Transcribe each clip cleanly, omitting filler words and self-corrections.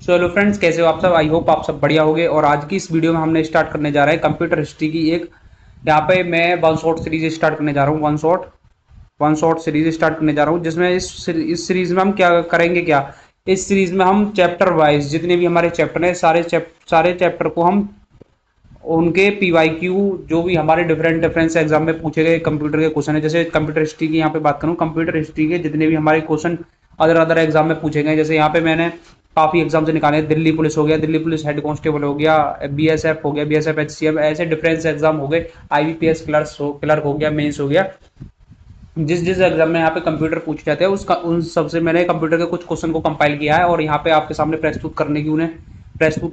So hello friends, कैसे हो आप सब। आई होप आप सब बढ़िया होगे। और आज की इस वीडियो में हमने स्टार्ट करने जा रहे हैं कंप्यूटर हिस्ट्री की एक, यहाँ पे मैं वन शॉट सीरीज स्टार्ट करने जा रहा हूँ। वन शॉट सीरीज स्टार्ट करने जा रहा हूँ, जिसमें इस सीरीज में हम क्या करेंगे, क्या इस सीरीज में हम चैप्टर वाइज जितने भी हमारे चैप्टर हैं, सारे चैप्टर को हम उनके पीवाईक्यू जो भी हमारे डिफरेंट डिफरेंस एग्जाम में पूछे गए कंप्यूटर के क्वेश्चन है। जैसे कंप्यूटर हिस्ट्री की यहाँ पे बात करूँ, कंप्यूटर हिस्ट्री के जितने भी हमारे क्वेश्चन अदर अदर एग्जाम में पूछे गए, जैसे यहाँ पे मैंने काफी एग्जाम से निकाले। दिल्ली पुलिस हो गया, दिल्ली पुलिस हेड कांस्टेबल हो गया, बीएसएफ हो गया, बीएसएफ एचसीएफ, ऐसे डिफरेंस एग्जाम हो गए। आईबीपीएस क्लर्क हो गया, मेंस हो गया। जिस जिस एग्जाम में यहाँ पे कंप्यूटर पूछे जाते हैं उसका उन सबसे मैंने कंप्यूटर के कुछ क्वेश्चन को कंपाइल किया है और यहाँ पे आपके सामने प्रस्तुत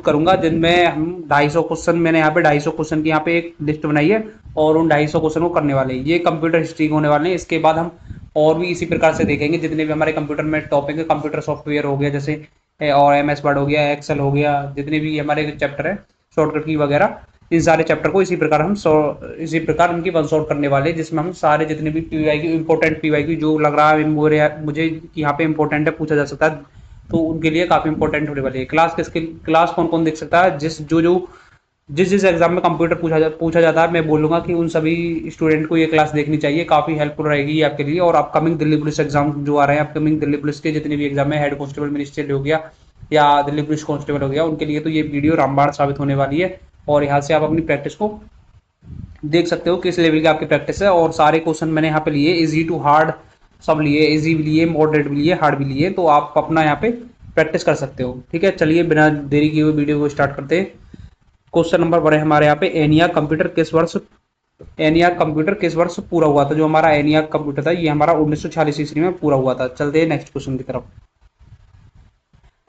करूंगा, जिनमें हम 250 क्वेश्चन, मैंने यहाँ पे 250 क्वेश्चन की यहाँ पे एक लिस्ट बनाई है और उन 250 क्वेश्चन को करने वाले हैं। ये कंप्यूटर हिस्ट्री के होने वाले हैं। इसके बाद हम और भी इसी प्रकार से देखेंगे जितने भी हमारे कंप्यूटर में टॉपिक है। कंप्यूटर सॉफ्टवेयर हो गया जैसे, और एमएस वर्ड हो गया, एक्सेल हो गया, जितने भी हमारे चैप्टर है, शॉर्टकट की वगैरह, इन सारे चैप्टर को इसी प्रकार उनकी वन शॉट करने वाले हैं, जिसमें हम सारे जितने भी पीवाईक्यू, इंपॉर्टेंट पीवाईक्यू जो लग रहा है मुझे कि यहाँ पे इंपॉर्टेंट है, पूछा जा सकता है, तो उनके लिए काफी इंपॉर्टेंट होने वाली है। क्लास कौन कौन देख सकता है, जिस जिस एग्जाम में कंप्यूटर पूछा जाता है, मैं बोलूंगा कि उन सभी स्टूडेंट को ये क्लास देखनी चाहिए। काफी हेल्पफुल रहेगी ये आपके लिए। और अपकमिंग दिल्ली पुलिस एग्जाम जो आ रहे हैं, अपकमिंग दिल्ली पुलिस के जितने भी एग्जाम है, हेड कांस्टेबल मिनिस्ट्रियल हो गया या दिल्ली पुलिस कांस्टेबल हो गया, उनके लिए तो ये वीडियो रामबाण साबित होने वाली है। और यहाँ से आप अपनी प्रैक्टिस को देख सकते हो किस लेवल की आपकी प्रैक्टिस है। और सारे क्वेश्चन मैंने यहाँ पे लिए, इजी टू हार्ड सब लिए, इजी भी लिए, मॉडरेट भी लिए, हार्ड भी लिए, तो आप अपना यहाँ पे प्रैक्टिस कर सकते हो। ठीक है, चलिए बिना देरी किए हुए वीडियो को स्टार्ट करते हैं। क्वेश्चन नंबर 1 है हमारे यहाँ पे, एनियाक कंप्यूटर किस वर्ष पूरा हुआ था। जो हमारा एनियाक कंप्यूटर था ये हमारा 1946 ईस्वी में पूरा हुआ था। चलते हैं नेक्स्ट क्वेश्चन की तरफ।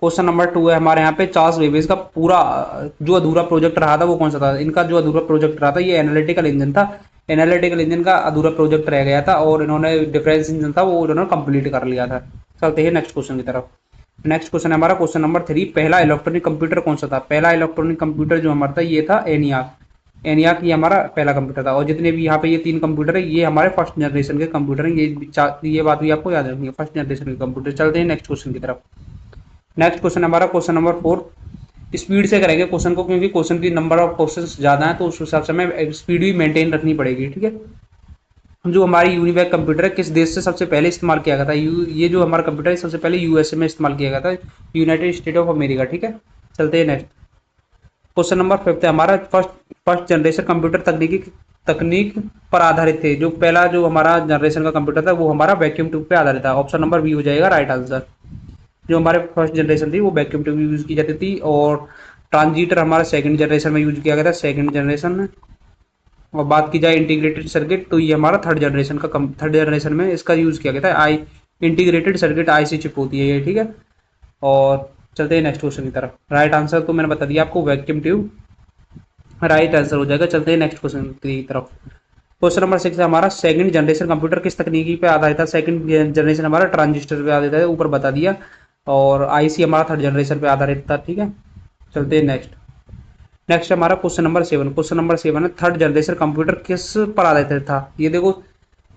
क्वेश्चन नंबर 2 है हमारे यहाँ पे, चार्ल्स बेबेज का पूरा जो अधूरा प्रोजेक्ट रहा था वो कौन सा था। इनका जो अधूरा प्रोजेक्ट रहा था ये एनालिटिकल इंजन था। एनालिटिकल इंजन का अधूरा प्रोजेक्ट रह गया था और इन्होंने डिफरेंस इंजन था वो उन्होंने कंप्लीट कर लिया था। चलते हैं नेक्स्ट क्वेश्चन की तरफ। नेक्स्ट क्वेश्चन है हमारा क्वेश्चन नंबर 3, पहला इलेक्ट्रॉनिक कंप्यूटर कौन सा था। पहला इलेक्ट्रॉनिक कंप्यूटर जो हमारा था ये था एनियाक। एनियाक ये हमारा पहला कंप्यूटर था। और जितने भी यहाँ पे ये 3 कंप्यूटर है ये हमारे फर्स्ट जनरेशन के कंप्यूटर हैं। ये बात भी आपको याद रखनी है, फर्स्ट जनरेशन के कंप्यूटर। चलते हैं नेक्स्ट क्वेश्चन की तरफ। नेक्स्ट क्वेश्चन हमारा क्वेश्चन नंबर 4, स्पीड से करेंगे क्वेश्चन को, क्योंकि क्वेश्चन की नंबर ऑफ क्वेश्चन ज्यादा है तो उस हिसाब से हमें स्पीड भी मेंटेन रखनी पड़ेगी। ठीक है, जो हमारी यूनिवैक कंप्यूटर है किस देश से सबसे पहले इस्तेमाल किया गया था। ये जो हमारा कंप्यूटर है सबसे पहले यूएसए में इस्तेमाल किया गया था, यूनाइटेड स्टेट ऑफ अमेरिका। ठीक है, चलते हैं नेक्स्ट। क्वेश्चन नंबर 5 है हमारा, फर्स्ट जनरेशन कंप्यूटर तकनीक पर आधारित थे। जो पहला जो हमारा जनरेशन का कंप्यूटर था वो हमारा वैक्यूम ट्यूब पे आधारित था। ऑप्शन नंबर बी हो जाएगा राइट आंसर। जो हमारे फर्स्ट जनरेशन थी वो वैक्यूम ट्यूब यूज की जाती थी। और ट्रांजिटर हमारा सेकंड जनरेशन में यूज किया गया था, सेकंड जनरेशन में। और बात की जाए इंटीग्रेटेड सर्किट तो ये हमारा थर्ड जनरेशन में इसका यूज किया गया था। इंटीग्रेटेड सर्किट आईसी चिप होती है ये। ठीक है, और चलते हैं नेक्स्ट क्वेश्चन की तरफ। राइट आंसर तो मैंने बता दिया आपको, वैक्यूम ट्यूब राइट आंसर हो जाएगा। चलते हैं नेक्स्ट क्वेश्चन की तरफ। क्वेश्चन नंबर 6 है हमारा, सेकंड जनरेशन कंप्यूटर किस तकनीकी पे आधारित था। सेकंड जनरेशन हमारा ट्रांजिस्टर पे आधारित है, ऊपर बता दिया। और आईसी हमारा थर्ड जनरेशन पे आधारित था। ठीक है, चलते हैं नेक्स्ट। नेक्स्ट हमारा क्वेश्चन नंबर 7। क्वेश्चन नंबर 7 है, थर्ड जनरेशन कंप्यूटर किस पर आधारित था। ये देखो,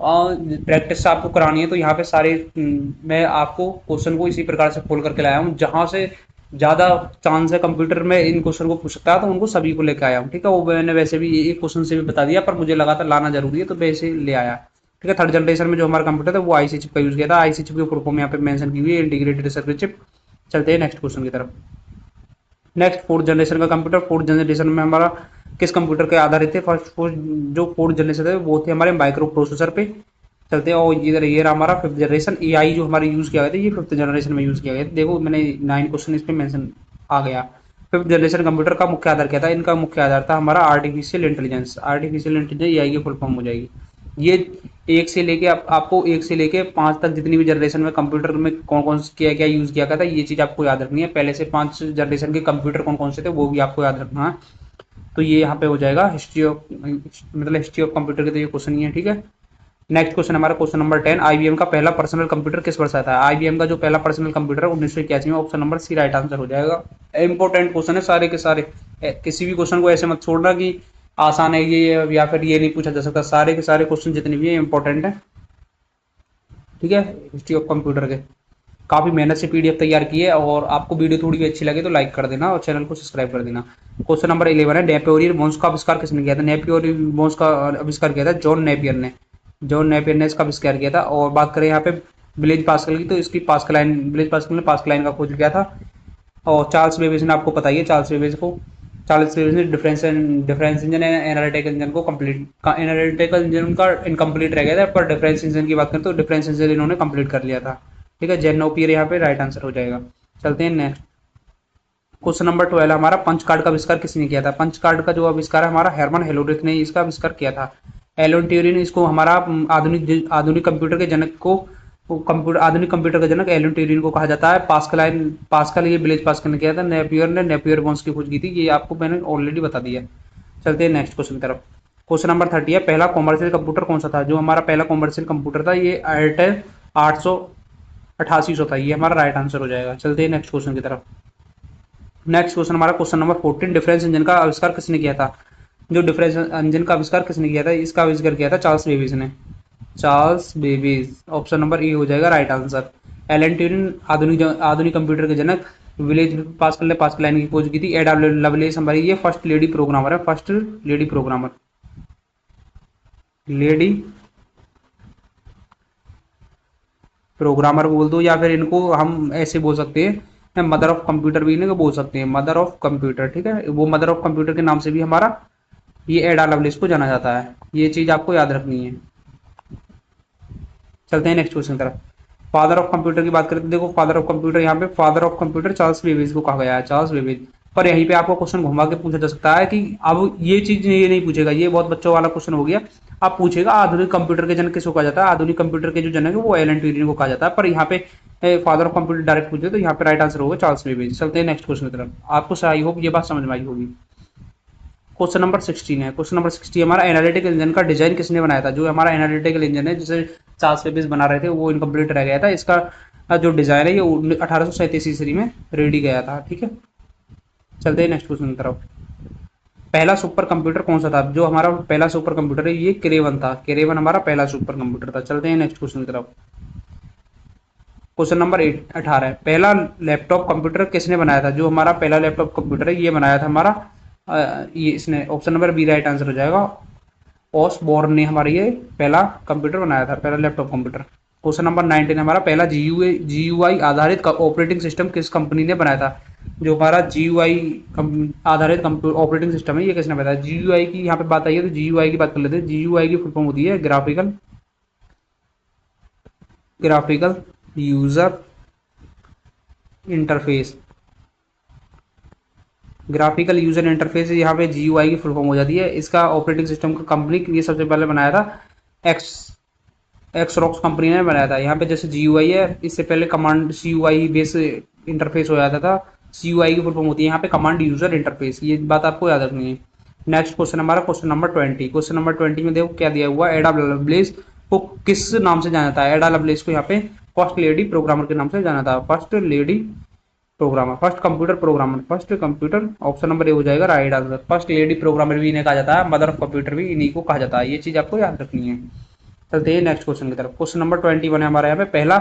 प्रैक्टिस आपको करानी है तो यहाँ पे सारे मैं आपको क्वेश्चन को इसी प्रकार से खोल करके लाया हूँ, जहां से ज्यादा चांस है कंप्यूटर में इन क्वेश्चन को पूछ सकता है तो उनको सभी को लेकर आया हूँ। ठीक है, वो मैंने वैसे भी एक क्वेश्चन से भी बता दिया पर मुझे लगा था लाना जरूरी है तो वैसे ले आया। ठीक है, थर्ड जनरेशन में जो हमारा कंप्यूटर था वो आईसी चिप का यूज किया था। आईसी चिप की फुल फॉर्म यहाँ पे मेंशन की हुई है, इंटीग्रेटेड सर्किट चिप। चलते हैं नेक्स्ट क्वेश्चन की तरफ। नेक्स्ट फोर्थ जनरेशन का कंप्यूटर, फोर्थ जनरेशन में हमारा किस कंप्यूटर के आधारित थे। जो फोर्थ जनरेशन थे वो थे हमारे माइक्रो प्रोसेसर पे। चलते हैं, और इधर ये रहा हमारा फिफ्थ जनरेशन, एआई जो हमारे यूज किया गया था ये फिफ्थ जनरेशन में यूज किया गया था। देखो मैंने 9 क्वेश्चन इस पे मेंशन आ गया। फिफ्थ जनरेशन कंप्यूटर का मुख्य आधार क्या था। इनका मुख्य आधार था हमारा artificial intelligence. Artificial intelligence AI की फुल फॉर्म हो जाएगी। ये एक से लेके आपको 1 से लेके 5 तक जितनी भी जनरेशन में कंप्यूटर में कौन कौन क्या क्या यूज किया गया था ये चीज आपको याद रखनी है। पहले से 5 जनरेशन के कंप्यूटर कौन कौन से थे वो भी आपको याद रखना है। तो ये यहाँ पे हो जाएगा हिस्ट्री ऑफ कंप्यूटर के तो ये क्वेश्चन ही है। ठीक है, नेक्स्ट क्वेश्चन हमारा क्वेश्चन नंबर 10, आईबीएम का पहला पर्सनल कंप्यूटर किस वर्ष आया था। आईबीएम का जो पहला पर्सनल कंप्यूटर है 1981 में। Option number C right answer हो जाएगा। इंपॉर्टेंट क्वेश्चन है सारे के सारे, किसी भी क्वेश्चन को ऐसे मत छोड़ना कि आसान है ये या फिर ये नहीं पूछा जा सकता। सारे के सारे क्वेश्चन जितने भी है इंपॉर्टेंट है। ठीक है, हिस्ट्री ऑफ कंप्यूटर के। काफ़ी मेहनत से पीडीएफ तैयार की है, और आपको वीडियो थोड़ी भी अच्छी लगे तो लाइक कर देना और चैनल को सब्सक्राइब कर देना। क्वेश्चन नंबर 11 है, नेपियर बोन्स का आविष्कार किसने किया था? नेपियर बोन्स का आविष्कार किया था जॉन नेपियर ने। जॉन नेपियर ने इसका आविष्कार किया था। और बात करें यहाँ पे ब्लेज पास्कल की, तो इसकी पास्कलाइन, ब्लेज पास्कल ने पास्कलाइन का खोज किया था। और चार्ल्स बेबेज ने, आपको पता ही है चार्ल्स बेबेज ने डिफरेंस इंजन एनालिटिकल इंजन को कंप्लीट, एनालिटिकल इंजन उनका इनकम्प्लीट रह गया था, पर डिफरेंस इंजन की बात करें तो डिफरेंस इंजन इन्होंने कंप्लीट कर लिया था। ठीक है, जेन नोपियर यहाँ पे राइट आंसर हो जाएगा। चलते हैं नेक्स्ट। क्वेश्चन नंबर 12 हमारा, पंच कार्ड का आविष्कार किसने किया था? पंच कार्ड का जो आविष्कार है हमारा हेरमन हेलोरिथ ने इसका आविष्कार किया था। एलन ट्यूरिंग इसको हमारा आधुनिक आधुनिक कंप्यूटर के जनक को, कंप्यूटर आधुनिक कंप्यूटर का जनक एलन ट्यूरिंग को कहा जाता है। पास्कल ये ब्लेज पास्कल ने किया था। नेपियर बोन्स की खोज की थी, ये आपको मैंने ऑलरेडी बता दिया। चलते हैं नेक्स्ट क्वेश्चन की तरफ। क्वेश्चन नंबर 30 है, पहला कॉमर्शियल कंप्यूटर कौन सा था? जो हमारा पहला कॉमर्शियल कंप्यूटर था ये एयरटेल 888 था, ये हमारा राइट आंसर हो जाएगा। चलते हैं नेक्स्ट क्वेश्चन की तरफ। नेक्स्ट क्वेश्चन हमारा क्वेश्चन नंबर 14, डिफरेंस इंजन का आविष्कार किसने किया था? जो डिफरेंस इंजन का आविष्कार किसने किया था? इसका आविष्कार किया था चार्ल्स बेबेज ने। Charles Babbage, option number A हो जाएगा राइट आंसर। एलन ट्यूरिंग आधुनिक कंप्यूटर के जनक। विलेज पास्कल ने पास्कल लाइन की खोज की थी। एडा लवलेस हमारी ये फर्स्ट लेडी प्रोग्रामर है, first lady programmer, lady programmer बोल दो, या फिर इनको हम ऐसे बोल सकते हैं, मदर ऑफ कंप्यूटर भी इन्हें बोल सकते हैं, मदर ऑफ कंप्यूटर। ठीक है, वो मदर ऑफ कंप्यूटर के नाम से भी हमारा ये एडा लवलेस को जाना जाता है। ये चीज आपको याद रखनी है। चलते हैं नेक्स्ट क्वेश्चन की तरफ। फादर ऑफ कंप्यूटर की बात करें तो देखो, फादर ऑफ कंप्यूटर यहाँ पे father of computer Charles Babbage को कहा गया है, चार्ल्स बेबेज। पर यहीं पे आपको क्वेश्चन घुमा के पूछा जा सकता है कि अब ये चीज ये नहीं पूछेगा, ये बहुत बच्चों वाला क्वेश्चन हो गया। अब पूछेगा आधुनिक कंप्यूटर के जनक किसको कहा जाता है? आधुनिक कंप्यूटर के जो जनक है वो एलन ट्यूरिंग को कहा जाता है, पर यहाँ पे फादर ऑफ कंप्यूटर डायरेक्ट पूछे तो यहाँ पे राइट आंसर होगा चार्ल्स बेबेज। चलते हैं नेक्स्ट क्वेश्चन की तरफ। आपको आई होप ये बात समझ में आई होगी। क्वेश्चन नंबर 16 है। क्वेश्चन नंबर 60 हमारा, एनालिटिकल इंजन का डिजाइन किसने बनाया था? जो हमारा एनालिटिकल इंजन है जिसे चार्ल्स बेबेज बना रहे थे वो इनकम्प्लीट रह गया था। इसका जो डिजाइन है ये 1837 ईस्वी में रेडी गया था। ठीक है, चलते हैं नेक्स्ट क्वेश्चन की तरफ। पहला सुपर कंप्यूटर कौन सा था? जो हमारा पहला सुपर कंप्यूटर है ये क्रेवन था, क्रेवन हमारा पहला सुपर कंप्यूटर था। चलते हैं नेक्स्ट क्वेश्चन की तरफ। क्वेश्चन नंबर 18 है, पहला लैपटॉप कंप्यूटर किसने बनाया था? जो हमारा पहला लैपटॉप कंप्यूटर है ये बनाया था हमारा ये इसने, option number B right answer हो जाएगा। ऑसबोर्न ने हमारा ये पहला कंप्यूटर बनाया था, पहला लैपटॉप कंप्यूटर। क्वेश्चन नंबर 19 हमारा, पहला जीयूआई आधारित ऑपरेटिंग सिस्टम किस कंपनी ने बनाया था? जो हमारा जीयूआई आधारित ऑपरेटिंग सिस्टम है ये किसने बनाया? जीयूआई की यहाँ पे बात आई है तो जीयूआई की बात कर लेते हैं। जीयूआई की फुल फॉर्म होती है graphical user interface. Graphical user interface यहाँ पे जीयूआई की फुल फॉर्म हो जाती है। इसका ऑपरेटिंग सिस्टम का कंपनी ये सबसे पहले बनाया था एक्स एक्सरॉक्स कंपनी ने बनाया था। यहाँ पे जैसे जीयूआई है, इससे पहले कमांड सीयूआई बेस इंटरफेस हो जाता था। सीयूआई की फुल फॉर्म होती है यहाँ पे कमांड यूजर इंटरफेस, ये बात आपको याद रखनी है। नेक्स्ट क्वेश्चन हमारा क्वेश्चन नंबर 20। क्वेश्चन नंबर 20 में देखो क्या दिया हुआ, एडा लवलेस को किस नाम से जाना था? एडा लवलेस को यहाँ पे फर्स्ट लेडी प्रोग्रामर के नाम से जाना था, first lady programmer, first computer programmer, first computer, option number A हो जाएगा right answer. First lady programmer भी इन्हें कहा जाता है, मदर ऑफ कंप्यूटर भी इन्हीं को कहा जाता है, ये चीज आपको याद रखनी है। चलते हैं नेक्स्ट क्वेश्चन की तरफ। क्वेश्चन नंबर 21 है हमारे यहाँ पे, पहला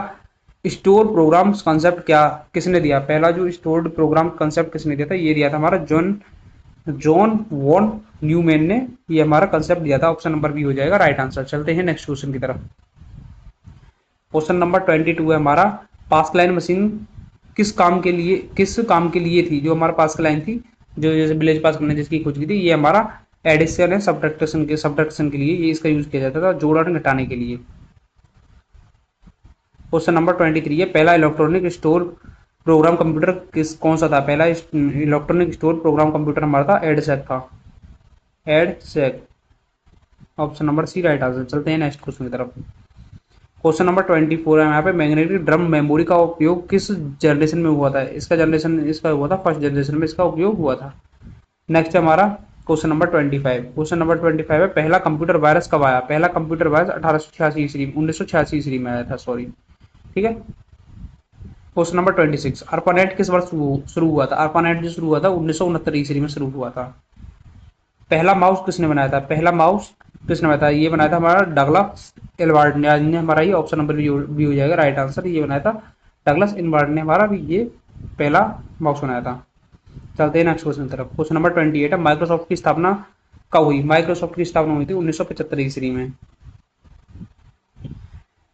स्टोर प्रोग्राम कंसेप्ट क्या किसने दिया? पहला जो स्टोर्ड प्रोग्राम कंसेप्ट किसने दिया था? ये दिया था हमारा जॉन वॉन न्यूमैन ने ये हमारा कंसेप्ट दिया था, ऑप्शन नंबर बी हो जाएगा राइट आंसर। चलते हैं नेक्स्ट क्वेश्चन की तरफ। क्वेश्चन नंबर 22 है हमारा, पास्कल लाइन मशीन किस काम के लिए थी? जो हमारा पास्कल लाइन थी, जो जैसे ब्लेज पास्कल ने जिसकी खोज की थी, ये हमारा एडिशन है सब्ट्रैक्शन के लिए ये इसका यूज किया जाता था, जोड़न घटाने के लिए। क्वेश्चन नंबर 23 है, पहला इलेक्ट्रॉनिक स्टोर प्रोग्राम कंप्यूटर कौन सा था? पहला इलेक्ट्रॉनिक स्टोर प्रोग्राम कंप्यूटर हमारा था एडसेक का, EDSAC, option number C right answer. चलते हैं नेक्स्ट क्वेश्चन की तरफ। क्वेश्चन नंबर 24 है यहाँ पे, मैग्नेटिक ड्रम मेमोरी का उपयोग किस जनरेशन में हुआ था? इसका हुआ था फर्स्ट जनरेशन में इसका उपयोग हुआ था। नेक्स्ट है हमारा क्वेश्चन नंबर 25। क्वेश्चन नंबर 25 है, पहला कंप्यूटर वायरस कब आया? पहला कंप्यूटर वायरस 1986 ईस्वी में आया था, सॉरी। ठीक है, क्वेश्चन नंबर 26, अर्पानेट किस वर्ष शुरू हुआ था? अर्पानेट जो शुरू हुआ था 1969 ईस्वी में शुरू हुआ था। पहला माउस किसने बनाया था? पहला माउस किसने बनाया था? ये बनाया था हमारा डगलस एडवर्ड ने हमारा, ये ऑप्शन नंबर बी हो जाएगा राइट आंसर, ये बनाया था डगलस इनवर्ड ने हमारा भी ये पहला बॉक्स बनाया था। चलते हैं नेक्स्ट क्वेश्चन की तरफ। क्वेश्चन नंबर 28 है, माइक्रोसॉफ्ट की स्थापना कब हुई? माइक्रोसॉफ्ट की स्थापना हुई थी 1975 ईस्वी में।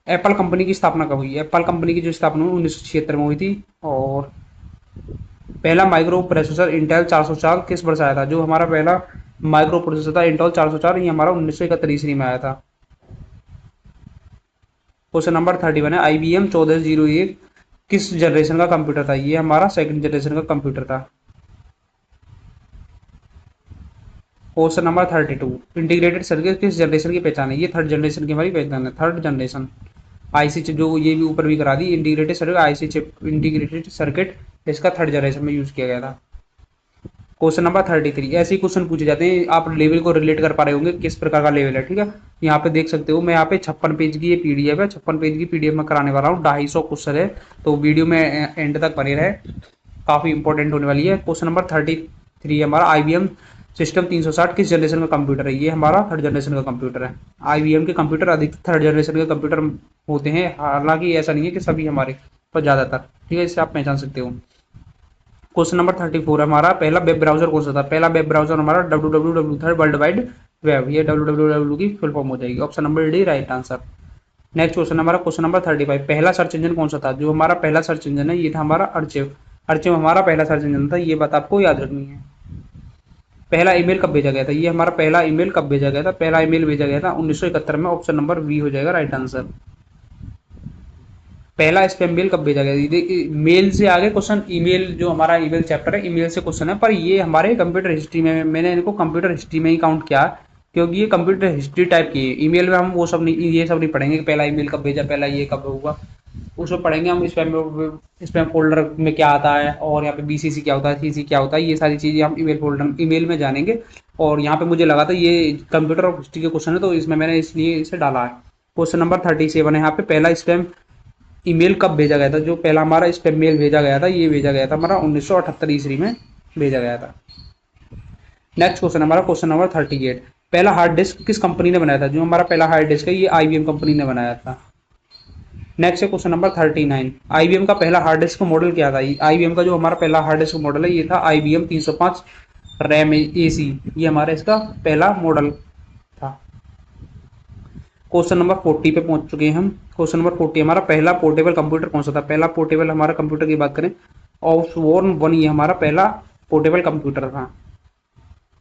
एप्पल कंपनी की स्थापना कब हुई? एप्पल कंपनी की जो स्थापना हुई 1976 में हुई थी। और पहला माइक्रो प्रोसेसर इंटेल 404 किस वर्ष आया था? जो हमारा पहला माइक्रो प्रोसेसर था इंटेल 404, ये हमारा 1971 ईस्वी में आया था। क्वेश्चन नंबर 31 है, IBM 1401 किस जनरेशन का कंप्यूटर था? ये हमारा सेकंड जनरेशन का कंप्यूटर था। क्वेश्चन नंबर 32, इंटीग्रेटेड सर्किट किस जनरेशन की पहचान है? ये थर्ड जनरेशन की हमारी पहचान है, थर्ड जनरेशन। आईसी चिप, जो ये भी ऊपर भी करा दी, integrated circuit IC chip, integrated circuit इसका थर्ड जनरेशन में यूज किया गया था। क्वेश्चन नंबर 33, ऐसे ही क्वेश्चन पूछे जाते हैं, आप लेवल को रिलेट कर पा रहे होंगे किस प्रकार का लेवल है। ठीक है, यहाँ पे देख सकते हो, मैं यहाँ पे 56 पेज की ये पीडीएफ है, 56 पेज की पीडीएफ में कराने वाला हूँ, 250 क्वेश्चन है, तो वीडियो में एंड तक बने रहे, काफी इंपॉर्टेंट होने वाली है। क्वेश्चन नंबर 33 हमारा, IBM सिस्टम 360 किस जनरेशन का कंप्यूटर है? ये हमारा थर्ड जनरेशन का कंप्यूटर है। IBM के कंप्यूटर अधिकतर थर्ड जनरेशन के कंप्यूटर होते हैं, हालांकि ऐसा नहीं है कि सभी हमारे, पर ज्यादातर। ठीक है, इससे आप पहचान सकते हो। क्वेश्चन नंबर 34 हमारा, पहला वेब ब्राउजर कौन सा था? पहला वेब ब्राउजर हमारा www था, वर्ल्ड वाइड वेब, ये www की फुल फॉर्म हो जाएगी। Option number D right answer. Next question हमारा, क्वेश्चन नंबर 35, पहला सर्च इंजन कौन सा था? जो हमारा पहला सर्च इंजन है ये था हमारा अर्चिव। अर्चिव हमारा पहला सर्च इंजन था, ये बात आपको याद रखनी है। पहला ईमेल कब भेजा गया था? ये हमारा पहला ईमेल कब भेजा गया था? पहला ईमेल भेजा गया था 1971 में। ऑप्शन नंबर बी हो जाएगा राइट आंसर। पहला स्पैम मेल कब भेजा गया? देखिए, मेल से आगे क्वेश्चन ईमेल, जो हमारा ईमेल चैप्टर है, ईमेल से क्वेश्चन है, पर ये हमारे कंप्यूटर हिस्ट्री में, मैंने इनको कंप्यूटर हिस्ट्री में ही काउंट किया, क्योंकि ये कंप्यूटर हिस्ट्री टाइप की है। ईमेल में हम वो सब नहीं, ये सब नहीं पढ़ेंगे कि पहला ईमेल कब भेजा, पहला ये कब होगा, उसमें पढ़ेंगे हम स्पैम फोल्डर में क्या आता है, और यहाँ पे BCC क्या होता है, CC क्या होता है, ये सारी चीजें हम ईमेल फोल्डर, ईमेल में जानेंगे। और यहाँ पे मुझे लगा था ये कंप्यूटर और हिस्ट्री के क्वेश्चन है, तो इसमें मैंने इसलिए इसे डाला है। क्वेश्चन नंबर 37 है, यहाँ पे पहला स्पैम ईमेल कब भेजा गया था? जो पहला हमारा स्पैम मेल भेजा गया था, ये भेजा गया था हमारा 1978 ईस्वी में भेजा गया था। नेक्स्ट क्वेश्चन हमारा, क्वेश्चन नंबर 38, पहला हार्ड डिस्क किस कंपनी ने बनाया था? जो हमारा पहला हार्ड डिस्क है ये IBM कंपनी ने बनाया था। नेक्स्ट है क्वेश्चन नंबर 39, IBM का पहला हार्ड डिस्क मॉडल क्या था? IBM का जो हमारा पहला हार्ड डिस्क मॉडल है ये था IBM 305 रैम AC, ये हमारा इसका पहला मॉडल था। क्वेश्चन नंबर 40 पे पहुंच चुके हैं हम। क्वेश्चन नंबर 40 हमारा, पहला पोर्टेबल कंप्यूटर कौन सा था? पहला पोर्टेबल हमारा कंप्यूटर की बात करें, ऑसबोर्न 1, ये हमारा पहला पोर्टेबल कंप्यूटर था।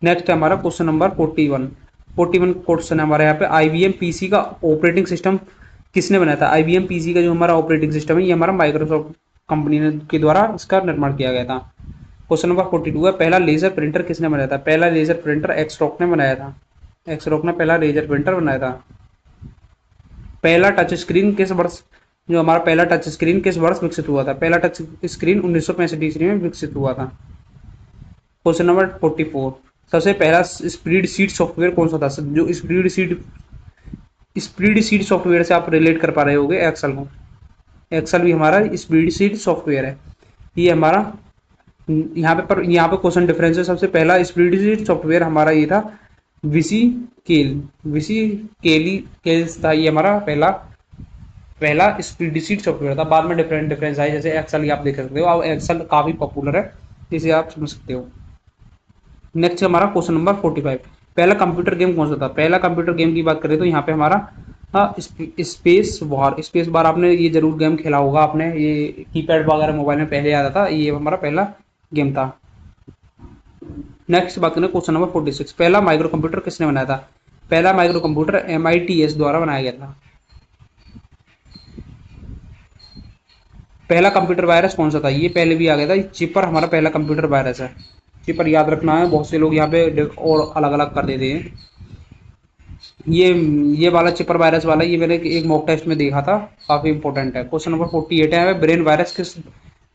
नेक्स्ट है हमारा क्वेश्चन नंबर 41 क्वेश्चन है हमारे यहाँ पे, IBM PC का ऑपरेटिंग सिस्टम किसने बनाया था? IBM PC का जो हमारा ऑपरेटिंग सिस्टम है ये हमारा माइक्रोसॉफ्ट कंपनी ने के द्वारा इसका निर्माण किया गया था। क्वेश्चन नंबर 42 है, पहला लेजर प्रिंटर किसने बनाया था? पहला लेजर प्रिंटर एक्सरॉक ने बनाया था। एक्सरॉक ने पहला लेजर प्रिंटर बनाया था। पहला टच स्क्रीन किस वर्ष, जो हमारा पहला टच स्क्रीन किस वर्ष विकसित हुआ था? पहला टच स्क्रीन 1965 ईस्वी में विकसित हुआ था। क्वेश्चन नंबर 44, सबसे पहला स्प्रीड शीट सॉफ्टवेयर कौन सा था? जो स्प्रीड शीट सॉफ्टवेयर से आप रिलेट कर पा रहे होगे एक्सेल को। एक्सेल भी हमारा स्प्रीड शीट सॉफ्टवेयर है, ये हमारा यहाँ पे क्वेश्चन डिफरेंस है। सबसे पहला स्प्रीड शीट सॉफ्टवेयर हमारा ये था विसी केल, विसी केली केल्स था, ये हमारा पहला पहला स्प्रेडशीट सॉफ्टवेयर था। बाद में डिफरेंट डिफरेंस आए, जैसे एक्सेल आप देख सकते हो, अब एक्सेल काफी पॉपुलर है, इसे आप समझ सकते हो। नेक्स्ट हमारा क्वेश्चन नंबर 45, पहला कंप्यूटर गेम कौन सा था? पहला कंप्यूटर गेम की बात करें तो यहाँ पे हमारा स्पेस बार आपने ये जरूर गेम खेला होगा आपने, ये कीपैड वगैरह मोबाइल में पहले आता था, ये हमारा पहला गेम था। नेक्स्ट बात करें क्वेश्चन नंबर 46, पहला माइक्रो कंप्यूटर किसने बनाया था? पहला माइक्रो कंप्यूटर MITS द्वारा बनाया गया था। पहला कंप्यूटर वायरस कौन सा था? ये पहले भी आ गया था, चिपर हमारा पहला कंप्यूटर वायरस है। चिपर याद रखना है, बहुत से लोग यहाँ पे और अलग अलग कर देते हैं। ये वाला चिपर वायरस वाला, ये मैंने एक मॉक टेस्ट में देखा था, काफी इंपॉर्टेंट है। क्वेश्चन नंबर 48 है, ब्रेन वायरस किस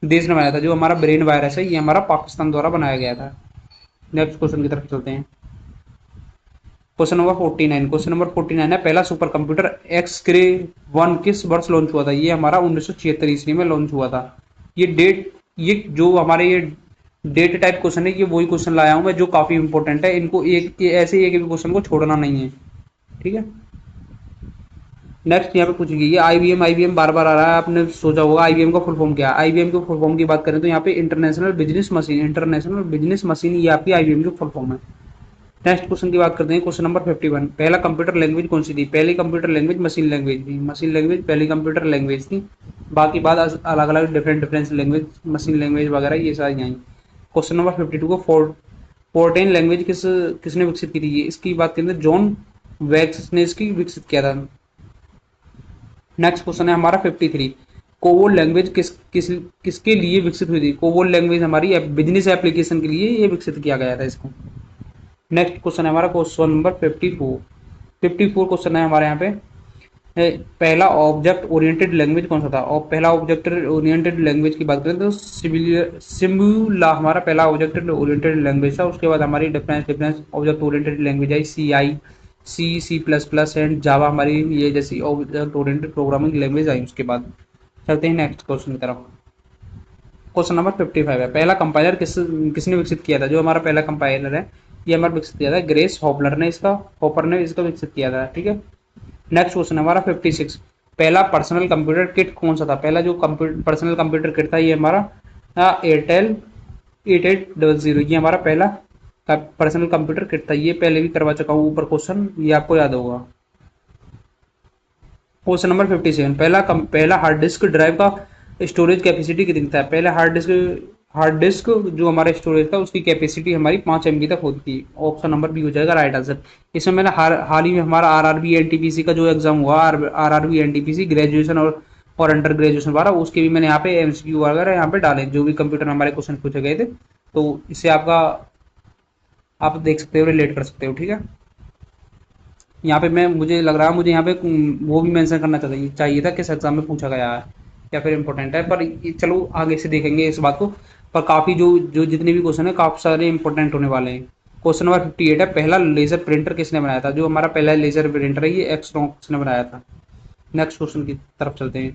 देश ने बनाया था? जो हमारा ब्रेन वायरस है ये हमारा पाकिस्तान द्वारा बनाया गया था। नेक्स्ट क्वेश्चन की तरफ चलते हैं। क्वेश्चन नंबर 49, क्वेश्चन नंबर 49 है, पहला सुपर कंप्यूटर एक्स-रे 1 किस वर्ष लॉन्च हुआ था? ये हमारा 1976 ईस्वी में लॉन्च हुआ था। ये डेट, ये जो हमारे ये डेट टाइप क्वेश्चन है, ये वही क्वेश्चन लाया हूं मैं जो काफी इंपॉर्टेंट है, इनको एक ऐसे एक भी क्वेश्चन को छोड़ना नहीं है, ठीक है। नेक्स्ट यहाँ पे पूछ गई है आईबीएम। आईबीएम बार बार आ रहा है, आपने सोचा होगा आईबीएम का फुल फॉर्म क्या है। आईबीएम के फुल फॉर्म की बात करें तो यहाँ पे international business machine, international business machine ये आपकी आईबीएम की फुल फॉर्म है। नेक्स्ट क्वेश्चन की बात करते हैं, क्वेश्चन नंबर 51। पहला कंप्यूटर लैंग्वेज कौन सी थी। पहली कंप्यूटर लैंग्वेज मशीन लैंग्वेज थी, मशीन लैंग्वेज पहली कंप्यूटर लैंग्वेज थी। बाकी बाद अलग अलग different different language, machine language वगैरह ये सारी आई। क्वेश्चन नंबर 52 को फोर्टेन लैंग्वेज किसने विकसित की थी। इसकी बात करें तो जॉन वैक्स ने इसकी विकसित किया था। नेक्स्ट क्वेश्चन है हमारा 53। कोबोल लैंग्वेज किसके लिए विकसित हुई थी। कोबोल लैंग्वेज हमारी बिजनेस एप्लीकेशन के लिए ये विकसित किया गया था इसको। नेक्स्ट क्वेश्चन है हमारा क्वेश्चन नंबर 54। 54 क्वेश्चन है हमारे यहाँ पे पहला ऑब्जेक्ट ओरिएंटेड लैंग्वेज कौन सा था। और पहला ऑब्जेक्ट ओरिएंटेड लैंग्वेज की बात करें तो सिमुला हमारा पहला ऑब्जेक्ट ओरिएंटेड लैंग्वेज था। उसके बाद हमारी difference difference object oriented language आई, C plus plus and Java हमारी ये जैसी ऑब्जेक्ट ओरिएंटेड प्रोग्रामिंग लैंग्वेज आई। उसके बाद चलते हैं नेक्स्ट क्वेश्चन की तरफ। क्वेश्चन नंबर 55 है पहला कंपाइलर किसने विकसित किया था। जो हमारा पहला कंपाइलर है ये हमारा विकसित किया था ग्रेस हॉपर ने इसका विकसित किया था। ठीक है। नेक्स्ट क्वेश्चन हमारा 56। पहला पर्सनल कंप्यूटर किट कौन सा था। पहला जो पर्सनल कंप्यूटर किट था ये हमारा एयरटेल 8800, ये हमारा पहला पर्सनल कंप्यूटर किट था। ये पहले भी करवा चुका हूँ ऊपर क्वेश्चन, ये आपको याद होगा। Question number 57। पहला हार्ड डिस्क ड्राइव का स्टोरेज कैपेसिटी कितनी था। पहले हार्ड डिस्क जो हमारा स्टोरेज था उसकी कैपेसिटी हमारी 5 MB तक होती थी। ऑप्शन नंबर बी हो जाएगा राइट आंसर। इसमें मैंने हाल ही में हमारा आरआरबी एनटीपीसी का जो एग्जाम हुआ, आरआरबी एनटीपीसी ग्रेजुएशन और अंडर ग्रेजुएशन वाला, उसके भी मैंने यहाँ पे एमसीक्यू वगैरह यहाँ पे डाले जो भी कंप्यूटर में हमारे क्वेश्चन पूछे गए थे। तो इससे आपका आप देख सकते हो, रिलेट कर सकते हो। ठीक है। यहाँ पे मैं मुझे लग रहा है मुझे यहाँ पे वो भी मेंशन करना चाहिए था किस एग्जाम में पूछा गया है या फिर इंपॉर्टेंट है, पर चलो आगे से देखेंगे इस बात को। पर काफ़ी जो जो जितने भी क्वेश्चन है काफ़ी सारे इंपॉर्टेंट होने वाले हैं। क्वेश्चन नंबर 58 है पहला लेजर प्रिंटर किसने बनाया था। जो हमारा पहला लेजर प्रिंटर है ये एक्सनॉक्स ने बनाया था। नेक्स्ट क्वेश्चन की तरफ चलते हैं।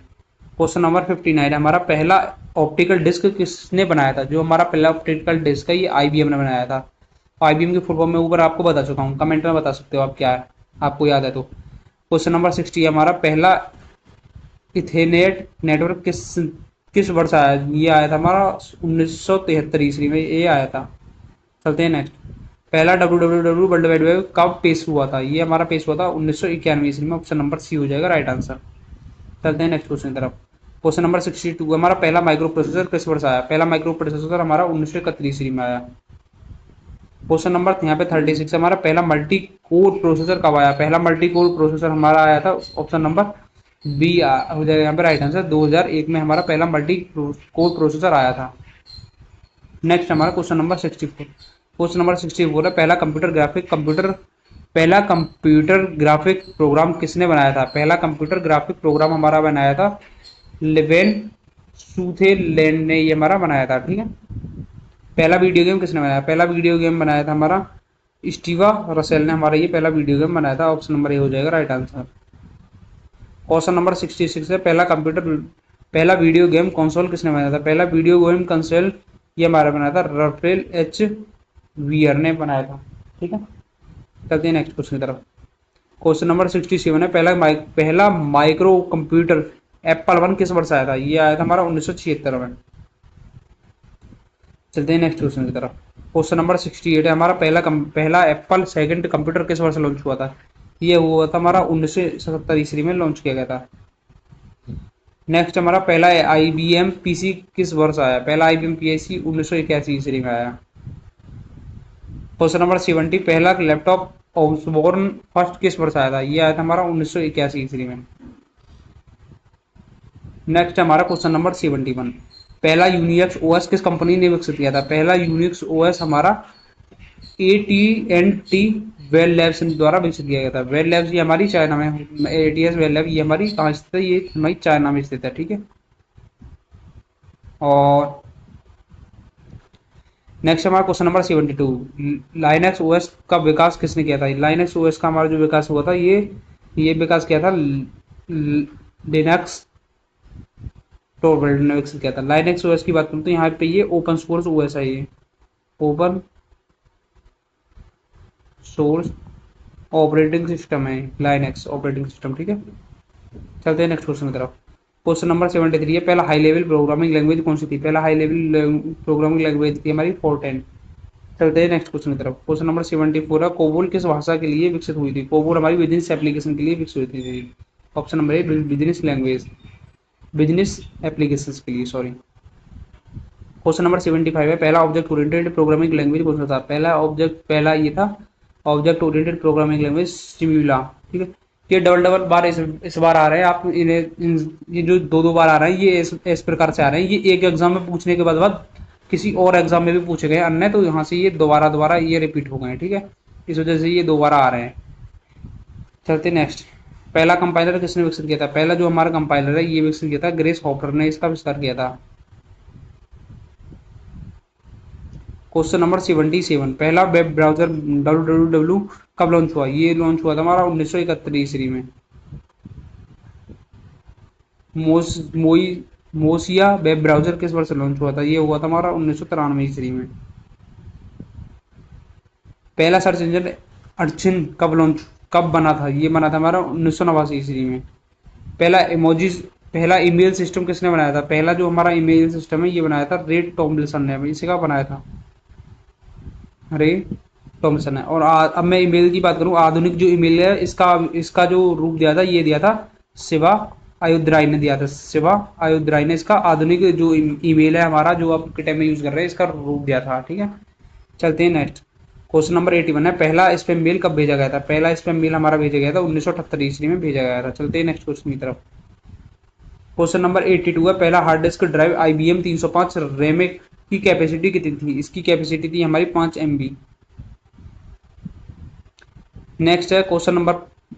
क्वेश्चन नंबर 59 है हमारा पहला ऑप्टिकल डिस्क किसने बनाया था। जो हमारा पहला ऑप्टिकल डिस्क है ये आईबीएम ने बनाया था। आईबीएम की फुल फॉर्म में ऊपर आपको बता चुका हूँ, कमेंट में बता सकते हो आप क्या है, आपको याद है तो। क्वेश्चन नंबर 60 हमारा पहला इथेनेट नेटवर्क किस वर्ष आया। ये आया था हमारा 1973 ईस्वी में ये आया था। चलते हैं नेक्स्ट। पहला डब्ल्यू वर्ल्ड वाइड वेब कब पेश हुआ था। ये हमारा पेश हुआ था 1991 ईस्वी में। ऑप्शन नंबर सी हो जाएगा राइट आंसर। चलते हैं नेक्स्ट क्वेश्चन की तरफ। क्वेश्चन नंबर 62 हमारा पहला माइक्रो प्रोसेसर किस वर्ष आया। पहला माइक्रो प्रोसेसर हमारा 1931 ईस्वी में आया। क्वेश्चन नंबर यहाँ पे 36 हमारा पहला मल्टी कोर प्रोसेसर कब आया। पहला मल्टी कोर प्रोसेसर हमारा आया था, ऑप्शन नंबर बी हो जाएगा यहाँ पे राइट आंसर। 2001 में हमारा पहला मल्टी कोर प्रोसेसर आया था। नेक्स्ट हमारा क्वेश्चन नंबर 64। क्वेश्चन नंबर 64 है पहला कंप्यूटर ग्राफिक प्रोग्राम किसने बनाया था। पहला कंप्यूटर ग्राफिक प्रोग्राम हमारा बनाया था लेवेन सूथेलैंड ने ये हमारा बनाया था। ठीक है। पहला वीडियो गेम किसने बनाया। पहला वीडियो गेम बनाया था हमारा स्टीवा रसेल ने हमारा ये पहला वीडियो गेम बनाया था। ऑप्शन नंबर ए हो जाएगा राइट आंसर। क्वेश्चन नंबर 66 है पहला वीडियो गेम कंसोल किसने बनाया था। पहला वीडियो गेम कंसोल ये हमारा बनाया था राफेल एच वियर ने बनाया था। ठीक है। चलते हैं नेक्स्ट क्वेश्चन की तरफ। क्वेश्चन नंबर 67 है पहला माइक्रो कंप्यूटर एप्पल 1 किस वर्ष आया था। ये आया था हमारा 1976 में। चलते हैं नेक्स्ट क्वेश्चन की तरफ। क्वेश्चन नंबर 68 है हमारा पहला एप्पल सेकंड कंप्यूटर किस वर्ष लॉन्च हुआ था। ये हुआ था हमारा 1977 ईस्वी में लॉन्च किया गया था। नेक्स्ट हमारा पहला आईबीएम पीसी किस वर्ष आया। पहला आईबीएम पीसी 1981 ईस्वी में आया। क्वेश्चन नंबर 70 पहला लैपटॉप ऑसबोर्न फर्स्ट किस वर्ष आया था। ये आया था हमारा 1981 ईस्वी में। नेक्स्ट हमारा क्वेश्चन नंबर 71 पहला यूनिक्स ओएस किस कंपनी ने विकसित किया था। पहला यूनिक्स ओएस हमारा AT&T वेल लैब्स द्वारा विकसित किया गया था। वेल लैब्स ये हमारी चाइना में, ATS वेल लैब ये हमारी कहाँ स्थित है, ये हमारी चाइना में स्थित है। ठीक है। और नेक्स्ट हमारा क्वेश्चन नंबर 72 लाइनक्स ओएस का विकास किसने किया था। लाइनक्स ओएस का हमारा जो विकास हुआ था ये विकास किया था लिनक्स टोरवेल्ड ने विकसित किया था। लाइनक्स ओएस की बात करूँ तो यहाँ पे ये ओपन सोर्स ओएस है, ये ओपन सोर्स ऑपरेटिंग सिस्टम है लाइनक्स ऑपरेटिंग सिस्टम। ठीक है। चलते हैं नेक्स्ट क्वेश्चन की तरफ। क्वेश्चन नंबर 73 है, पहला हाई लेवल प्रोग्रामिंग लैंग्वेज कौन सी थी? पहला हाई लेवल प्रोग्रामिंग लैंग्वेज थी हमारी फोर्टेन। चलते हैं नेक्स्ट क्वेश्चन की तरफ। क्वेश्चन नंबर 74 है, कोबोल किस भाषा के लिए विकसित हुई थी? कोबोल हमारी बिजनेस एप्लीकेशन के लिए विकसित हुई थी। Option number A business language, business application के लिए, सॉरी। क्वेश्चन नंबर 75 है, पहला ऑब्जेक्ट ओरिएंटेड प्रोग्रामिंग लैंग्वेज कौन सा था? पहला ये था ऑब्जेक्ट ओरिएंटेड प्रोग्रामिंग लैंग्वेज सिमुला। ठीक है, ये डबल डबल बार इस बार आ रहे हैं, आप ये जो दो दो बार आ रहे हैं ये इस प्रकार से आ रहे हैं, ये एक एग्जाम में पूछने के बाद किसी और एग्जाम में भी पूछे गए अन्य, तो यहाँ से ये दोबारा दोबारा ये रिपीट हो गए। ठीक है, इस वजह से ये दोबारा आ रहे हैं। चलते नेक्स्ट। पहला कंपाइलर किसने विकसित किया था? पहला जो हमारा कंपाइलर है ये विकसित किया था ग्रेस हॉपर ने, इसका विस्तार किया था। क्वेश्चन नंबर 77, पहला वेब ब्राउजर www कब लॉन्च हुआ? ये लॉन्च हुआ था हमारा 1931 ईस्वी में। मोस मोई मोसिया वेब ब्राउजर किस वर्ष लॉन्च हुआ था? ये हुआ था हमारा 1993 ईस्वी में। पहला सर्च इंजन अर्चिन कब बना था? ये बना था हमारा 1989 ईस्वी में। पहला इमोजीज पहला ईमेल सिस्टम किसने बनाया था? पहला जो हमारा ईमेल सिस्टम है ये बनाया था रे टॉमलिसन ने। इसे का बनाया था? रे टॉमसन है। और अब मैं ईमेल की बात करूं, आधुनिक जो ईमेल है इसका इसका जो रूप दिया था ये दिया था शिवा अयोध्याय ने दिया था। शिवा अयोध्याय ने इसका आधुनिक जो ईमेल है हमारा जो अब के टाइम में यूज कर रहे हैं इसका रूप दिया था। ठीक है, चलते हैं नेक्स्ट। क्वेश्चन नंबर 81 है, पहला स्पैम मेल कब भेजा गया था? पहला स्पैम मेल हमारा भेजा गया था 1978 ईस्वी में भेजा गया था। चलते हैं नेक्स्ट क्वेश्चन की तरफ। क्वेश्चन नंबर 82 है, पहला hard disk drive IBM 305 RAM की कैपेसिटी कितनी थी? इसकी कैपेसिटी थी हमारी 5 MB। नेक्स्ट है क्वेश्चन नंबर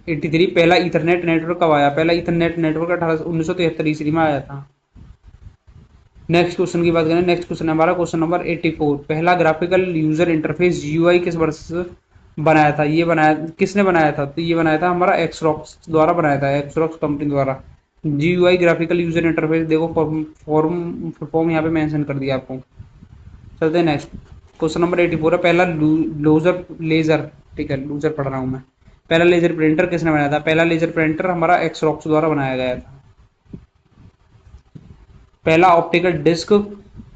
83, पहला इथरनेट नेटवर्क कब आया? पहला इथरनेट नेटवर्क 1973 ईस्वी में आया था। नेक्स्ट क्वेश्चन की बात करें, नेक्स्ट क्वेश्चन है हमारा क्वेश्चन नंबर 84, पहला ग्राफिकल यूजर इंटरफेस GUI किस वर्ष बनाया था? ये बनाया किसने बनाया था? तो ये बनाया था हमारा एक्सरॉक्स द्वारा बनाया था, एक्सरॉक्स कंपनी द्वारा। GUI ग्राफिकल यूजर इंटरफेस देखो फॉर्म यहाँ पे मेंशन कर दिया आपको। चलते हैं नेक्स्ट। क्वेश्चन नंबर 84 है, पहला लूजर लेजर, ठीक है लूजर पढ़ रहा हूँ मैं। पहला लेजर प्रिंटर किसने बनाया था? पहला लेजर प्रिंटर हमारा एक्सरॉक्स द्वारा बनाया गया था। पहला ऑप्टिकल डिस्क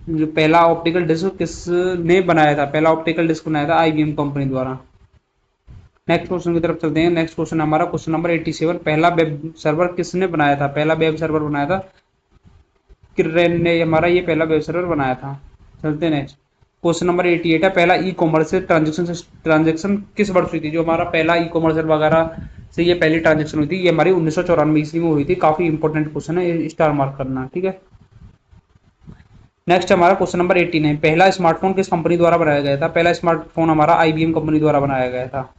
जो पहला ऑप्टिकल डिस्क किसने बनाया था? पहला ऑप्टिकल डिस्क बनाया था IBM कंपनी द्वारा। नेक्स्ट क्वेश्चन की तरफ चलते हैं। नेक्स्ट क्वेश्चन हमारा क्वेश्चन नंबर 87, पहला वेब सर्वर किसने बनाया था? पहला वेब सर्वर बनाया था किर्रेन ने, हमारा ये पहला वेब सर्वर बनाया था। चलते हैं नेक्स्ट। क्वेश्चन नंबर 88 है, पहला ई कॉमर्स से ट्रांजेक्शन किस वर्ष हुई थी? जो हमारा पहला ई कॉमर्स वगैरह से ये पहली ट्रांजेक्शन हुई थी ये हमारी 1994 ईस्वी में हुई थी। काफी इंपॉर्टेंट क्वेश्चन है, स्टार मार्क करना। ठीक है, नेक्स्ट हमारा क्वेश्चन नंबर 18 है, पहला स्मार्टफोन किस कंपनी द्वारा बनाया गया था? पहला स्मार्टफोन हमारा IBM कंपनी द्वारा बनाया गया था।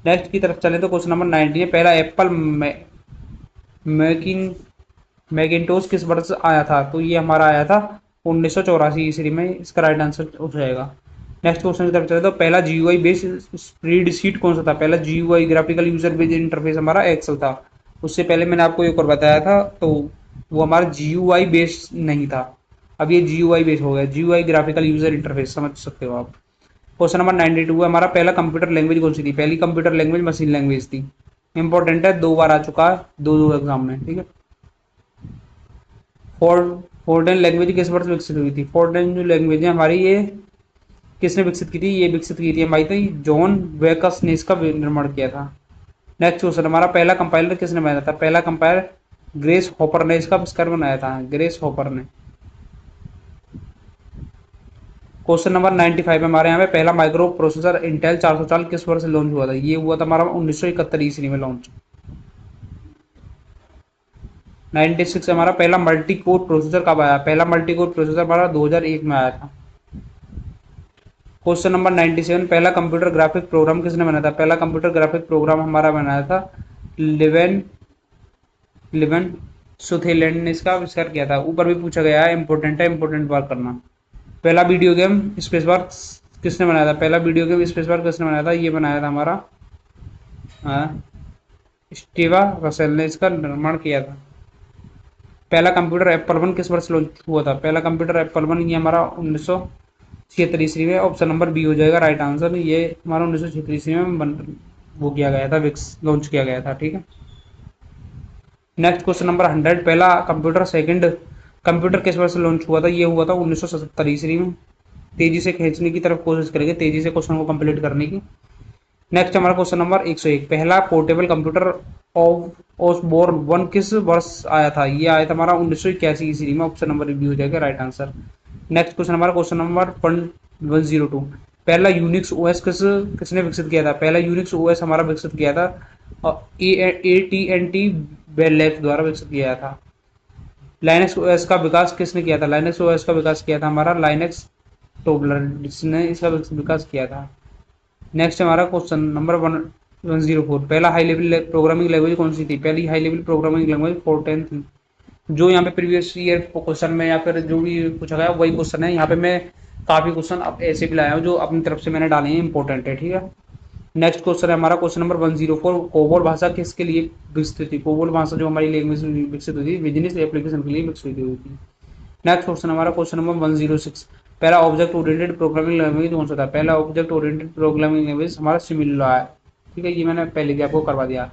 नेक्स्ट की तरफ चले तो क्वेश्चन नंबर 19 है, पहला एप्पल मैकिन मैकिनटोश किस वर्ष आया था? तो ये हमारा आया था 1984 ईस्वी में। इसका राइट आंसर हो जाएगा। नेक्स्ट क्वेश्चन की तरफ चले तो पहला GUI बेस्ड स्प्रेडशीट कौन सा था? पहला GUI graphical user based interface हमारा एक्सेल था। उससे पहले मैंने आपको एक और बताया था तो वो हमारा GUI बेस्ड नहीं था, अब ये GUI बेस्ड हो गया, GUI ग्राफिकल यूजर इंटरफेस, समझ सकते हो आप। क्वेश्चन नंबर 92 है, हमारा पहला कंप्यूटर लैंग्वेज कौन सी थी? पहली कंप्यूटर लैंग्वेज मशीन लैंग्वेज थी। इंपॉर्टेंट है, दो बार आ चुका है, दो एग्जाम में। ठीक है, फोर्डन लैंग्वेज किस वर्ष विकसित हुई थी? फोर्डन जो लैंग्वेज है हमारी ये किसने विकसित की थी? ये विकसित की थी हमारी थी जॉन वेकस ने इसका निर्माण किया था। नेक्स्ट क्वेश्चन, हमारा पहला कंपाइलर किसने बनाया था? पहला कंपाइलर ग्रेस हॉपर ने इसका आविष्कार बनाया था, ग्रेस हॉपर ने। क्वेश्चन नंबर 95 में हमारे यहाँ पे पहला माइक्रो प्रोसेसर इंटेल 440 किस वर्ष लॉन्च हुआ था? ये हुआ था हमारा 1971 ईस्वी में लॉन्च। 96 हमारा पहला मल्टी कोर प्रोसेसर कब आया? पहला मल्टी कोर प्रोसेसर हमारा 2001 में आया था। क्वेश्चन नंबर 97, पहला कंप्यूटर ग्राफिक प्रोग्राम किसने बनाया था? पहला कंप्यूटर ग्राफिक प्रोग्राम हमारा बनाया था लिवेन लिवेन सुथेलैंड ने इसका आविष्कार किया था। ऊपर भी पूछा गया है, इंपॉर्टेंट है, इंपॉर्टेंट बात करना। पहला वीडियो गेम स्पेस बार किसने बनाया था? पहला वीडियो गेम स्पेस बार किसने बनाया था? ये बनाया था हमारा स्टीवा रसेल ने इसका निर्माण किया था। पहला कंप्यूटर एप्पल 1 किस वर्ष लॉन्च हुआ था? पहला कंप्यूटर एप्पल 1 ये हमारा 1976 ईस्वी में। ऑप्शन नंबर बी हो जाएगा राइट आंसर। ये हमारा 1976 ईस्वी में वो किया गया था, विक्स लॉन्च किया गया था। ठीक है, नेक्स्ट क्वेश्चन नंबर 100, पहला कंप्यूटर किस वर्ष लॉन्च हुआ था? ये हुआ था 1977 ईस्वी में। तेजी से खींचने की तरफ कोशिश करेंगे, तेजी से क्वेश्चन को कंप्लीट करने की। नेक्स्ट हमारा क्वेश्चन नंबर 101, पहला portable computer of Osborne one किस वर्ष आया था? ये आया था हमारा 1981 ईस्वी में। ऑप्शन नंबर बी हो जाएगा राइट आंसर। नेक्स्ट क्वेश्चन हमारा क्वेश्चन नंबर 102, पहला यूनिक्स ओएस किसने विकसित किया था? पहला यूनिक्स ओएस हमारा विकसित किया था AT&T बेल लैब्स द्वारा विकसित किया था। लाइनक्स ओएस का विकास किसने किया था? लाइनक्स ओएस का विकास किया था हमारा लाइनक्स टोबलर, जिसने इसका विकास किया था। नेक्स्ट हमारा क्वेश्चन नंबर 104, पहला हाई लेवल प्रोग्रामिंग लैंग्वेज कौन सी थी? पहली हाई लेवल प्रोग्रामिंग लैंग्वेज फोर्टेन थी। जो यहाँ पे प्रीवियस ईयर क्वेश्चन में या फिर जो भी पूछा गया वही क्वेश्चन है। यहाँ पे मैं काफी क्वेश्चन अब ऐसे भी लाया हूँ जो अपनी तरफ से मैंने डाले हैं, इंपॉर्टेंट है, ठीक है। नेक्स्ट क्वेश्चन है हमारा क्वेश्चन नंबर 104, कोबोल भाषा किसके लिए विकसित थी? कोबोल भाषा जो हमारी लैंग्वेज विकसित हुई थी बिजनेस एप्लीकेशन के लिए विकसित हुई थी। नेक्स्ट क्वेश्चन हमारा क्वेश्चन नंबर 106, पहला ऑब्जेक्ट ओरिएंटेड प्रोग्रामिंग लैंग्वेज कौन सा था? पहला ऑब्जेक्ट ओरिएंटेड प्रोग्रामिंग लैंग्वेज हमारा सिमिला है, ठीक है। ये मैंने पहले भी आपको करवा दिया।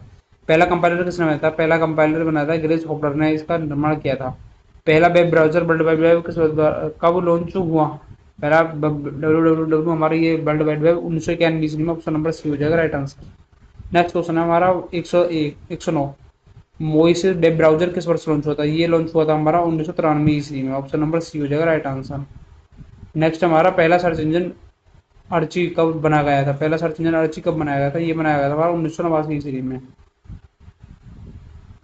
पहला कंपाइलर किसने बनाया था? पहला कंपाइलर बनाया था ग्रेस हॉपलर ने, इसका निर्माण किया था। पहला web browser world wide web कब लॉन्च हुआ? पहला www हमारा ये वर्ल्ड वाइड वेब 1991 में। ऑप्शन नंबर सी हो जाएगा राइट आंसर। नेक्स्ट क्वेश्चन है हमारा 109, मोइस वेब ब्राउजर किस वर्ष लॉन्च हुआ था? ये लॉन्च हुआ था हमारा 1993 ईस्वी में। ऑप्शन नंबर सी हो जाएगा राइट आंसर। नेक्स्ट हमारा पहला सर्च इंजन अर्ची कब बनाया गया था? पहला सर्च इंजन अर्ची कब बनाया गया था? ये बनाया गया था हमारा 1989 ईस्वी में।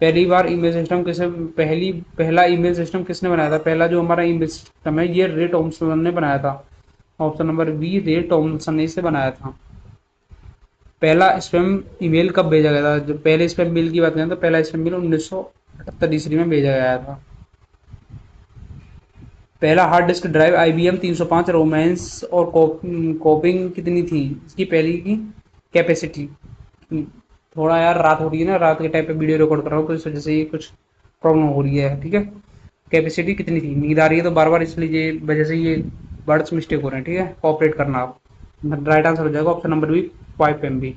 पहली बार ईमेल सिस्टम किसे पहला ईमेल सिस्टम किसने बनाया था? पहला जो हमारा ईमेल सिस्टम है ये रे टॉमसन ने बनाया था। ऑप्शन नंबर बी, रे टॉमसन ने इसे बनाया था। पहला स्पैम ईमेल कब भेजा गया था? जब पहले स्पैम मेल की बात करें तो पहला स्पैम मेल 1978 ईस्वी में भेजा गया था। पहला hard disk drive IBM 305 romance और कॉपिंग कितनी थी इसकी पहली की कैपेसिटी? थोड़ा यार रात हो रही है ना, रात के टाइम पे वीडियो रिकॉर्ड कर रहा हूँ तो इस वजह से ये कुछ प्रॉब्लम हो रही है, ठीक है। कैपेसिटी कितनी थी? नींद आ रही है तो बार बार इसलिए वजह से ये वर्ड्स मिस्टेक हो रहे हैं, ठीक है। कॉपरेट करना आप। राइट आंसर हो जाएगा option number B 5 MB।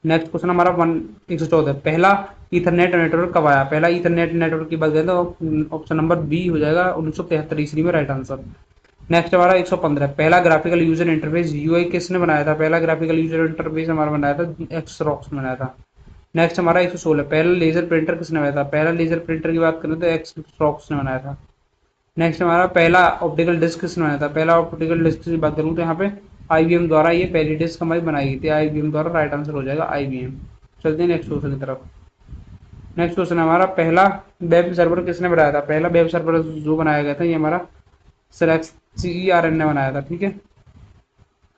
Next question हमारा 114, पहला ईथरनेट नेटवर्क कब आया? पहला ईथरनेट नेटवर्क की बात करें तो ऑप्शन नंबर बी हो जाएगा 1973 ईस्वी में राइट आंसर। नेक्स्ट हमारा 115, पहला ग्राफिकल यूजर इंटरफेस UI किसने बनाया था? पहला ग्राफिकल यूजर इंटरफेस हमारा बनाया था एक्सरॉक्स ने बनाया था। नेक्स्ट हमारा 116, पहला लेजर प्रिंटर किसने बनाया था? पहला लेजर प्रिंटर की बात करें तो एक्सरॉक्स ने बनाया था। नेक्स्ट हमारा पहला ऑप्टिकल डिस्क किसने बनाया था? पहला ऑप्टिकल डिस्क की बात करूँ तो यहाँ पे IBM द्वारा ये पहली डिस्क हमारी बनाई गई थी, IBM द्वारा। राइट आंसर हो जाएगा IBM। चलते हैं नेक्स्ट क्वेश्चन की तरफ। नेक्स्ट क्वेश्चन हमारा पहला वेब सर्वर किसने बनाया था? पहला वेब सर्वर जो बनाया गया था ये हमारा CERN ने बनाया था, ठीक है।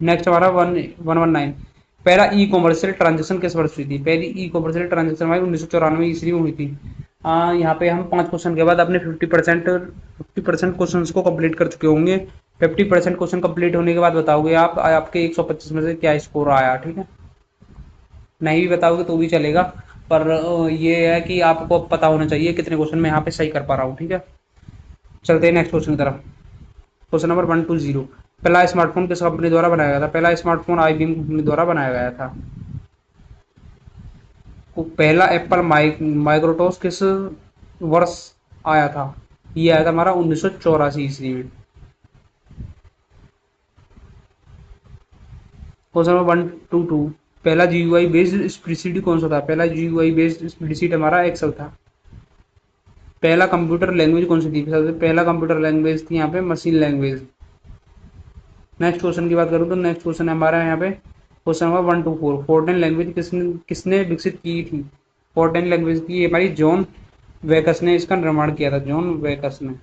नेक्स्ट हमारा 119, पहला ई कॉमर्शियल ट्रांजेक्शन किस वर्ष हुई थी? पहली ई कॉमर्शियल ट्रांजेक्शन हमारी 1994 ईस्वी में हुई थी। यहाँ पे हम 5 क्वेश्चन के बाद अपने 50% क्वेश्चन को कंप्लीट कर चुके होंगे। 50% क्वेश्चन कंप्लीट होने के बाद बताओगे आप आपके 125 में से क्या स्कोर आया, ठीक है। नहीं भी बताओगे तो भी चलेगा, पर ये है कि आपको पता होना चाहिए कितने क्वेश्चन मैं यहाँ पे सही कर पा रहा हूँ, ठीक है। चलते हैं नेक्स्ट क्वेश्चन की तरफ। क्वेश्चन नंबर 120, पहला स्मार्टफोन किस कंपनी द्वारा बनाया गया था? पहला स्मार्टफोन IBM कंपनी द्वारा बनाया गया था। पहला एप्पल माइक्रोटॉस किस वर्ष आया था? ये आया था हमारा 1984 ईस्वी में। क्वेश्चन नंबर 122, पहला GUI बेस्ड स्प्रेडशीट कौन सा था? पहला GUI बेस्ड स्प्रेडशीट हमारा एक्सेल था। पहला कंप्यूटर लैंग्वेज कौन सी थी? सबसे पहला कंप्यूटर लैंग्वेज थी यहाँ पे मशीन लैंग्वेज। नेक्स्ट क्वेश्चन की बात करूँ तो नेक्स्ट क्वेश्चन है हमारा यहाँ पे क्वेश्चन नंबर 124, फोर्टेन लैंग्वेज किसने विकसित की थी? फोर्टेन लैंग्वेज की हमारी जॉन वेकस ने इसका निर्माण किया था, जॉन वेकस ने।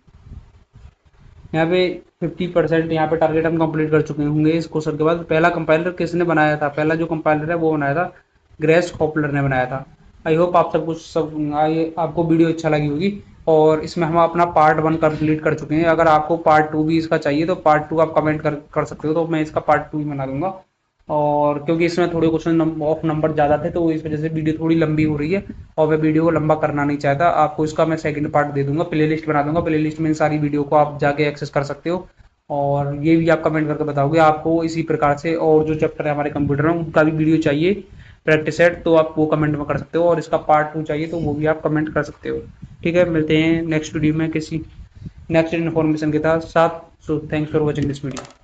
यहाँ पे 50% यहाँ पे टारगेट हम कंप्लीट कर चुके होंगे इस क्वेश्चन के बाद। पहला कंपाइलर किसने बनाया था? पहला जो कंपाइलर है वो बनाया था ग्रेस हॉपलर ने बनाया था। आई होप आप आपको वीडियो अच्छा लगी होगी, और इसमें हम अपना पार्ट 1 कंप्लीट कर चुके हैं। अगर आपको पार्ट 2 भी इसका चाहिए तो पार्ट 2 आप कमेंट कर सकते हो, तो मैं इसका पार्ट 2 ही बना दूंगा। और क्योंकि इसमें थोड़े क्वेश्चन ऑफ नंबर ज़्यादा थे तो इस वजह से वीडियो थोड़ी लंबी हो रही है, और मैं वीडियो को लंबा करना नहीं चाहता। आपको इसका मैं सेकंड पार्ट दे दूंगा, प्लेलिस्ट बना दूंगा, प्लेलिस्ट में इन सारी वीडियो को आप जाके एक्सेस कर सकते हो। और ये भी आप कमेंट करके बताओगे आपको इसी प्रकार से और जो चैप्टर है हमारे कंप्यूटर में उनका भी वीडियो चाहिए, प्रैक्टिस सेट, तो आप वो कमेंट में कर सकते हो, और इसका पार्ट 2 चाहिए तो वो भी आप कमेंट कर सकते हो। ठीक है, मिलते हैं नेक्स्ट वीडियो में किसी नेक्स्ट इन्फॉर्मेशन के साथ। So thanks for watching this video.